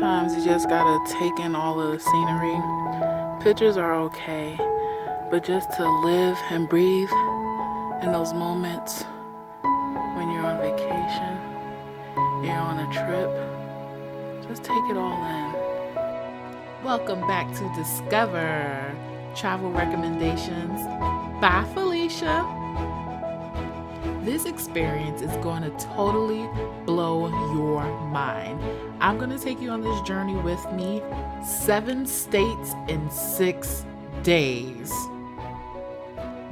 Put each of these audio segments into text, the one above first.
Sometimes you just gotta take in all of the scenery. Pictures are okay, but just to live and breathe in those moments when you're on vacation, you're on a trip, just take it all in. Welcome back to Discover Travel Recommendations by Felicia. This experience is going to totally blow your mind. I'm going to take you on this journey with me, 7 states in 6 days.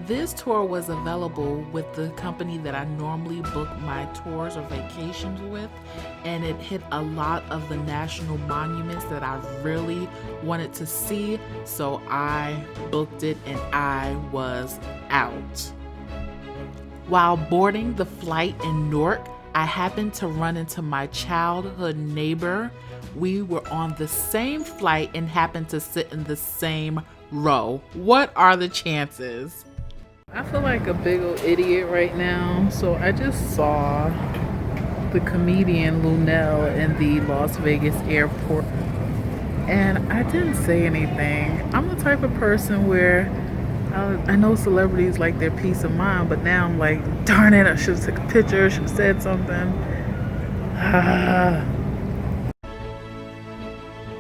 This tour was available with the company that I normally book my tours or vacations with, and it hit a lot of the national monuments that I really wanted to see, so I booked it and I was out. While boarding the flight in Newark, I happened to run into my childhood neighbor. We were on the same flight and happened to sit in the same row. What are the chances? I feel like a big old idiot right now. So I just saw the comedian Lunel in the Las Vegas airport, and I didn't say anything. I'm the type of person where I know celebrities like their peace of mind, but now I'm like, darn it, I should have took a picture, should have said something.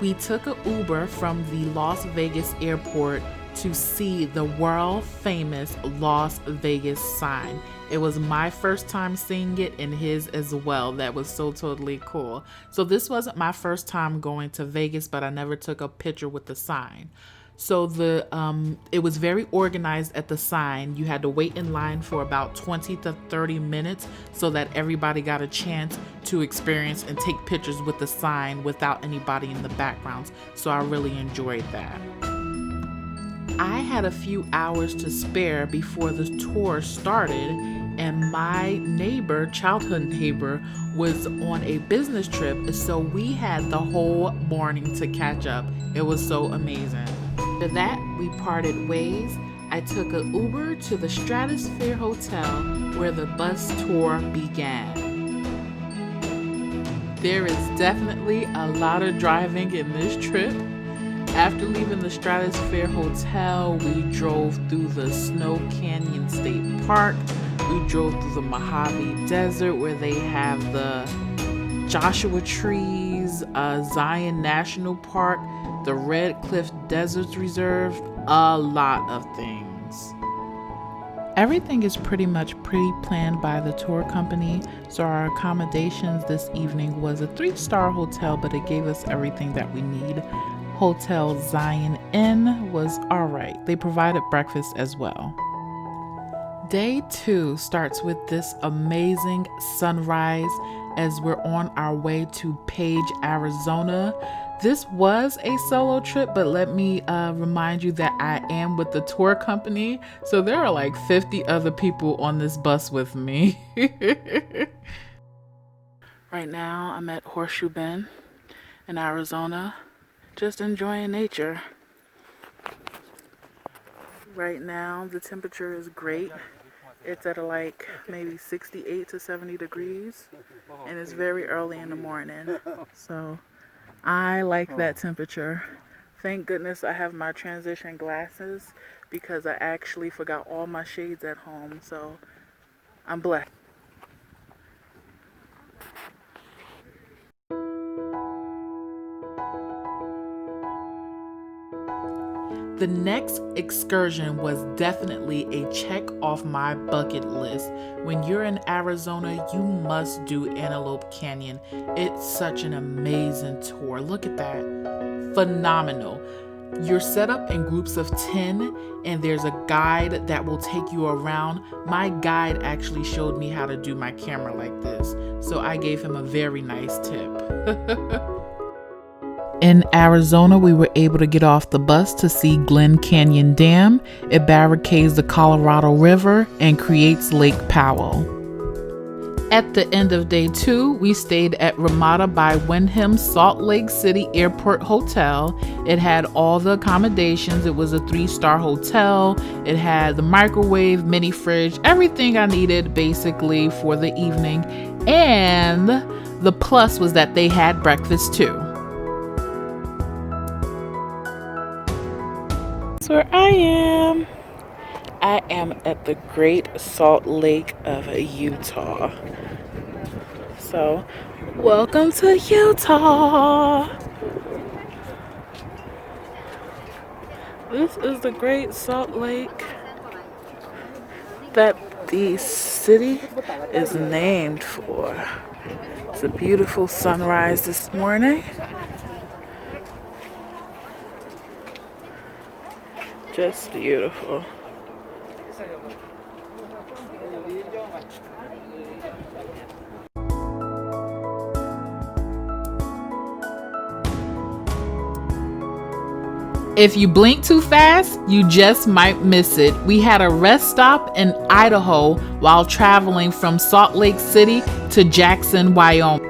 We took an Uber from the Las Vegas airport to see the world famous Las Vegas sign. It was my first time seeing it and his as well. That was so totally cool. So this wasn't my first time going to Vegas, but I never took a picture with the sign. So it was very organized at the sign. You had to wait in line for about 20 to 30 minutes so that everybody got a chance to experience and take pictures with the sign without anybody in the backgrounds. So I really enjoyed that. I had a few hours to spare before the tour started, and my neighbor, childhood neighbor, was on a business trip, so we had the whole morning to catch up. It was so amazing. After that, we parted ways. I took an Uber to the Stratosphere Hotel where the bus tour began. There is definitely a lot of driving in this trip. After leaving the Stratosphere Hotel, we drove through the Snow Canyon State Park. We drove through the Mojave Desert where they have the Joshua Trees, Zion National Park, the Red Cliff Desert Reserve, a lot of things. Everything is pretty much pre-planned by the tour company, so our accommodations this evening was a 3-star hotel, but it gave us everything that we need. Hotel Zion Inn was alright. They provided breakfast as well. Day 2 starts with this amazing sunrise as we're on our way to Page, Arizona. This was a solo trip, but let me remind you that I am with the tour company, so there are like 50 other people on this bus with me. Right now, I'm at Horseshoe Bend in Arizona, just enjoying nature. Right now, the temperature is great. It's at like maybe 68 to 70 degrees, and it's very early in the morning, so I like that temperature. Thank goodness I have my transition glasses because I actually forgot all my shades at home, so I'm blessed. The next excursion was definitely a check off my bucket list. When you're in Arizona, you must do Antelope Canyon. It's such an amazing tour. Look at that. Phenomenal. You're set up in groups of 10, and there's a guide that will take you around. My guide actually showed me how to do my camera like this, so I gave him a very nice tip. In Arizona, we were able to get off the bus to see Glen Canyon Dam. It barricades the Colorado River and creates Lake Powell. At the end of day 2, we stayed at Ramada by Wyndham Salt Lake City Airport Hotel. It had all the accommodations. It was a 3-star hotel. It had the microwave, mini fridge, everything I needed basically for the evening. And the plus was that they had breakfast too. where I am. I am at the Great Salt Lake of Utah. So, welcome to Utah. This is the Great Salt Lake that the city is named for. It's a beautiful sunrise this morning. Just beautiful. If you blink too fast, you just might miss it. We had a rest stop in Idaho while traveling from Salt Lake City to Jackson, Wyoming.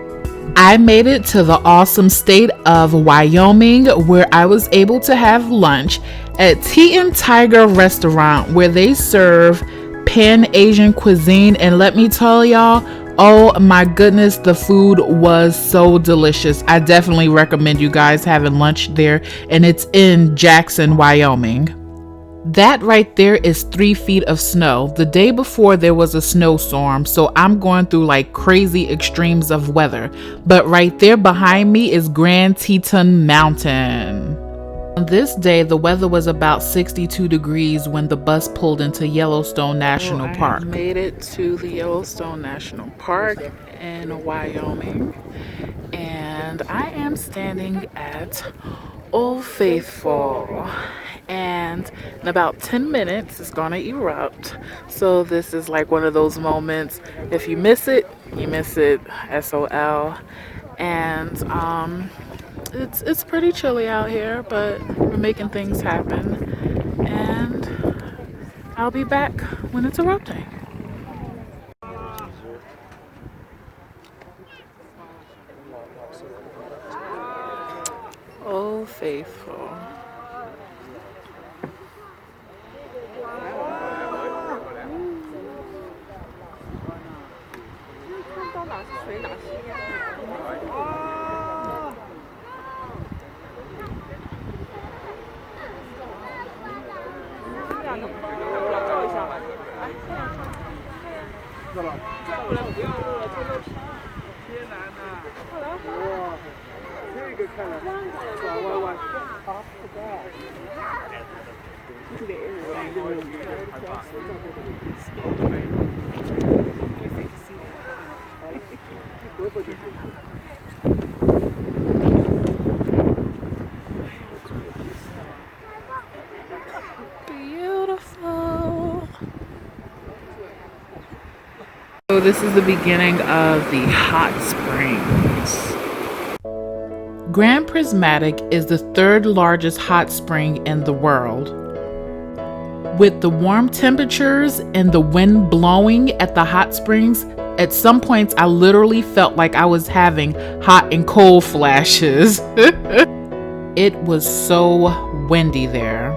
I made it to the awesome state of Wyoming, where I was able to have lunch at Teton Tiger Restaurant, where they serve Pan-Asian cuisine. And let me tell y'all, oh my goodness, the food was so delicious. I definitely recommend you guys having lunch there, and it's in Jackson, Wyoming. That right there is 3 feet of snow. The day before there was a snowstorm, so I'm going through like crazy extremes of weather. But right there behind me is Grand Teton Mountain. On this day, the weather was about 62 degrees when the bus pulled into Yellowstone National Park. I made it to the Yellowstone National Park in Wyoming, and I am standing at Old Faithful, and in about 10 minutes it's gonna erupt. So this is like one of those moments, if you miss it, you miss it, SOL. And it's pretty chilly out here, but we're making things happen, and I'll be back when it's erupting. Oh, faithful. Beautiful. So this is the beginning of the hot springs. Grand Prismatic is the 3rd largest hot spring in the world. With the warm temperatures and the wind blowing at the hot springs, at some points I literally felt like I was having hot and cold flashes. It was so windy there.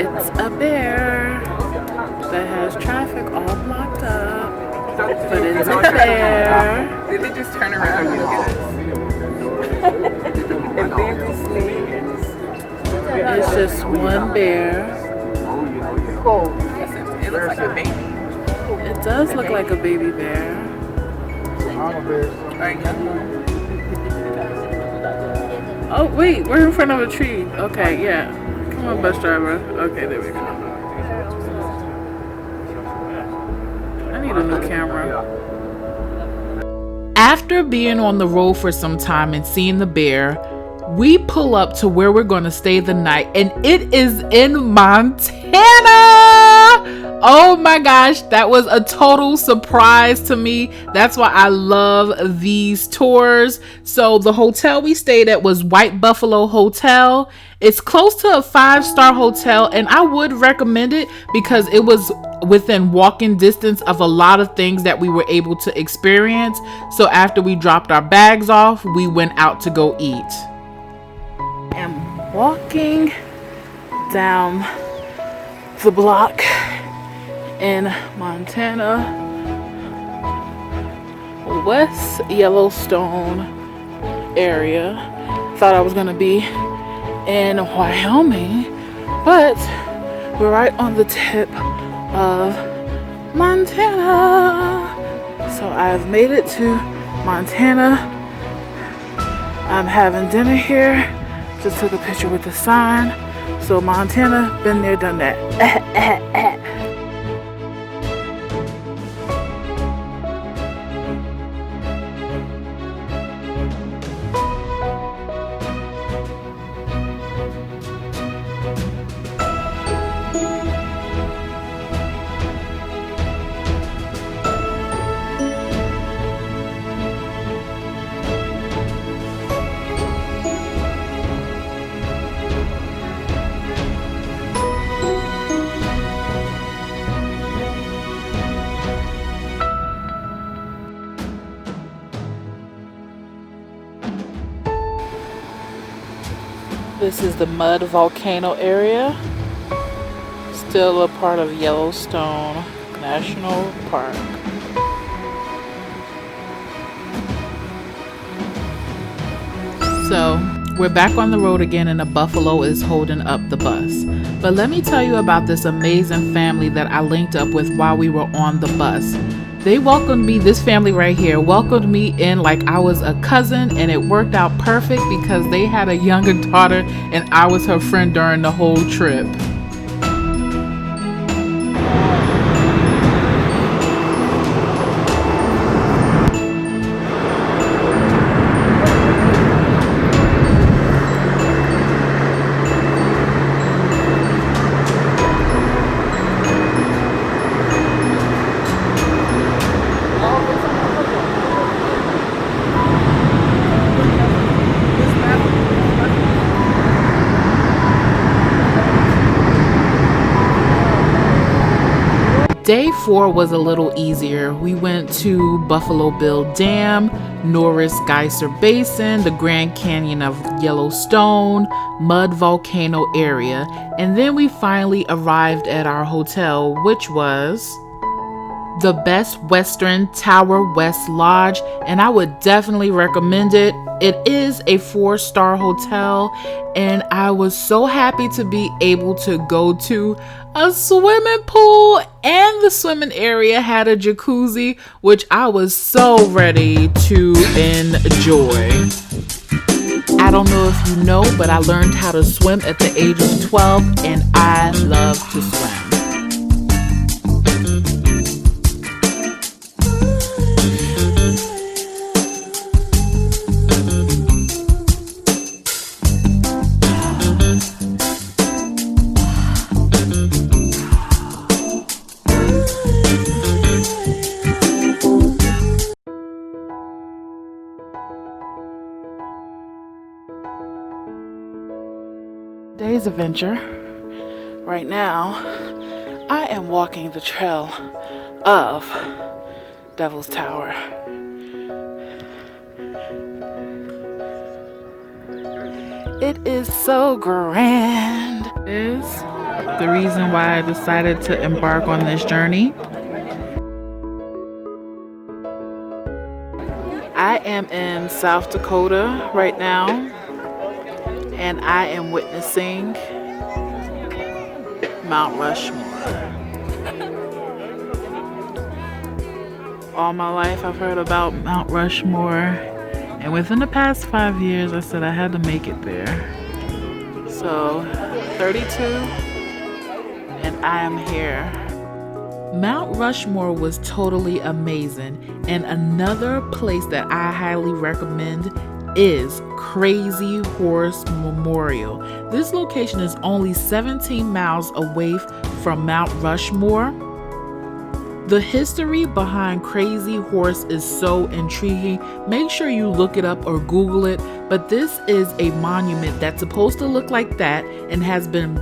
It's a bear that has traffic all blocked up, but it's a bear. Did they just turn around and look at us? And then to sleep. It's just one bear. It looks like a baby. It does look like a baby bear. Oh wait, we're in front of a tree. Okay, yeah. Come on, bus driver. Okay, there we go. I need a new camera. After being on the road for some time and seeing the bear, we pull up to where we're going to stay the night, and it is in Montana. Oh my gosh, that was a total surprise to me. That's why I love these tours. So the hotel we stayed at was White Buffalo Hotel. It's close to a 5-star hotel, and I would recommend it because it was within walking distance of a lot of things that we were able to experience. So after we dropped our bags off, we went out to go eat. I'm walking down the block in Montana, West Yellowstone area. Thought I was gonna be in Wyoming, but we're right on the tip of Montana. So I've made it to Montana. I'm having dinner here. Just took a picture with the sign. So Montana, been there, done that. This is the Mud Volcano area, still a part of Yellowstone National Park. So we're back on the road again, and a buffalo is holding up the bus. But let me tell you about this amazing family that I linked up with while we were on the bus. They welcomed me, this family right here, welcomed me in like I was a cousin, and it worked out perfect because they had a younger daughter and I was her friend during the whole trip. Day 4 was a little easier. We went to Buffalo Bill Dam, Norris Geyser Basin, the Grand Canyon of Yellowstone, Mud Volcano area, and then we finally arrived at our hotel, which was the Best Western Tower West Lodge, and I would definitely recommend it. It is a 4-star hotel, and I was so happy to be able to go to a swimming pool, and the swimming area had a jacuzzi, which I was so ready to enjoy. I don't know if you know, but I learned how to swim at the age of 12, and I love to swim. Today's adventure, right now, I am walking the trail of Devil's Tower. It is so grand. It is the reason why I decided to embark on this journey. I am in South Dakota right now, and I am witnessing Mount Rushmore. All my life I've heard about Mount Rushmore, and within the past 5 years I said I had to make it there. So 32 and I am here. Mount Rushmore was totally amazing, and another place that I highly recommend is Crazy Horse Memorial. This location is only 17 miles away from Mount Rushmore, The history behind Crazy Horse is so intriguing. Make sure you look it up or Google it. But this is a monument that's supposed to look like that and has been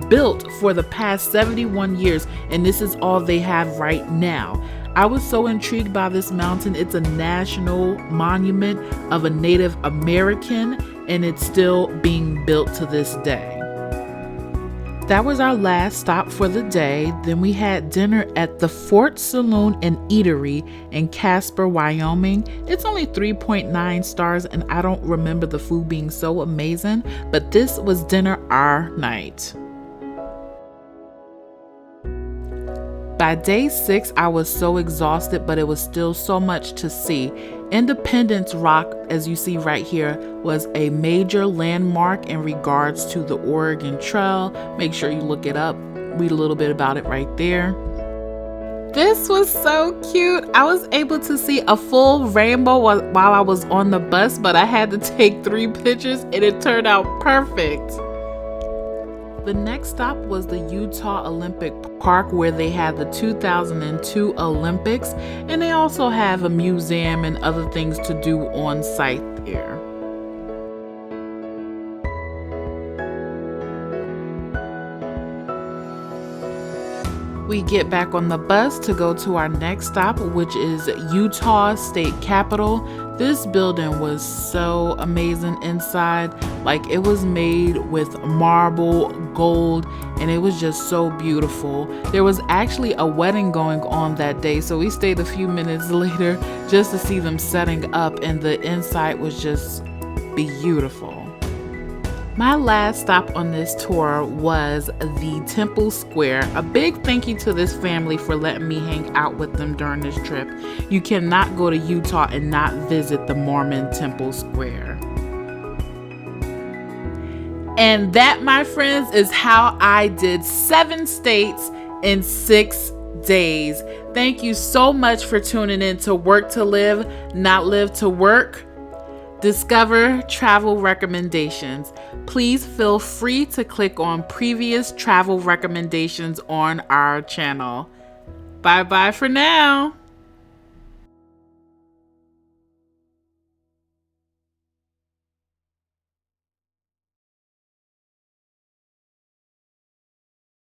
built for the past 71 years, and this is all they have right now. I was so intrigued by this mountain. It's a national monument of a Native American, and it's still being built to this day. That was our last stop for the day. Then we had dinner at the Fort Saloon and Eatery in Casper, Wyoming. It's only 3.9 stars, and I don't remember the food being so amazing, but this was dinner our night. By day 6, I was so exhausted, but it was still so much to see. Independence Rock, as you see right here, was a major landmark in regards to the Oregon Trail. Make sure you look it up, read a little bit about it right there. This was so cute. I was able to see a full rainbow while I was on the bus, but I had to take 3 pictures and it turned out perfect. The next stop was the Utah Olympic Park, where they had the 2002 Olympics, and they also have a museum and other things to do on site there. We get back on the bus to go to our next stop, which is Utah State Capitol. This building was so amazing inside. Like, it was made with marble, gold, and it was just so beautiful. There was actually a wedding going on that day, so we stayed a few minutes later just to see them setting up, and the inside was just beautiful. My last stop on this tour was the Temple Square. A big thank you to this family for letting me hang out with them during this trip. You cannot go to Utah and not visit the Mormon Temple Square. And that, my friends, is how I did 7 states in 6 days. Thank you so much for tuning in to Work to Live, Not Live to Work. Discover travel recommendations. Please feel free to click on previous travel recommendations on our channel. Bye bye for now.